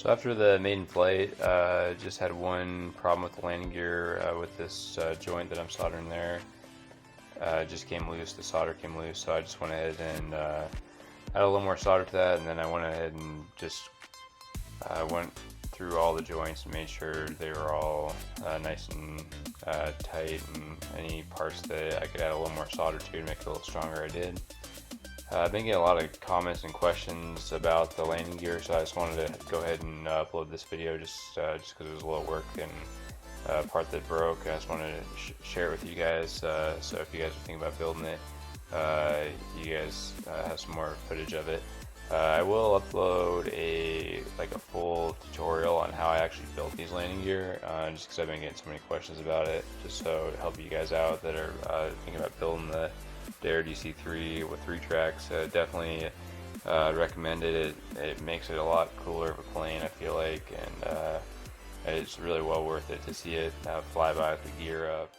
So after the Maiden Flight, just had one problem with the landing gear with this joint that I'm soldering there. It just came loose, the solder came loose, so I just went ahead and added a little more solder to that, and then I went ahead and just went through all the joints and made sure they were all nice and tight, and any parts that I could add a little more solder to make it a little stronger, I did. I've been getting a lot of comments and questions about the landing gear, so I just wanted to go ahead and upload this video just because it was a little work and part that broke. I just wanted to share it with you guys, so if you guys are thinking about building it, you guys have some more footage of it. I will upload a full tutorial on how I actually built these landing gear, just because I've been getting so many questions about it, just so to help you guys out that are thinking about building the Dare DC3 with Retracts. Definitely recommend it. It makes it a lot cooler of a plane, I feel like, and it's really well worth it to see it fly by with the gear up.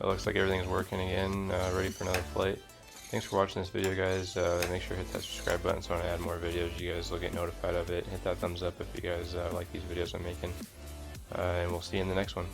It looks like everything's working again, ready for another flight. Thanks for watching this video, guys. Make sure to hit that subscribe button so when I add more videos you guys will get notified of it. Hit that thumbs up if you guys like these videos I'm making, and we'll see you in the next one.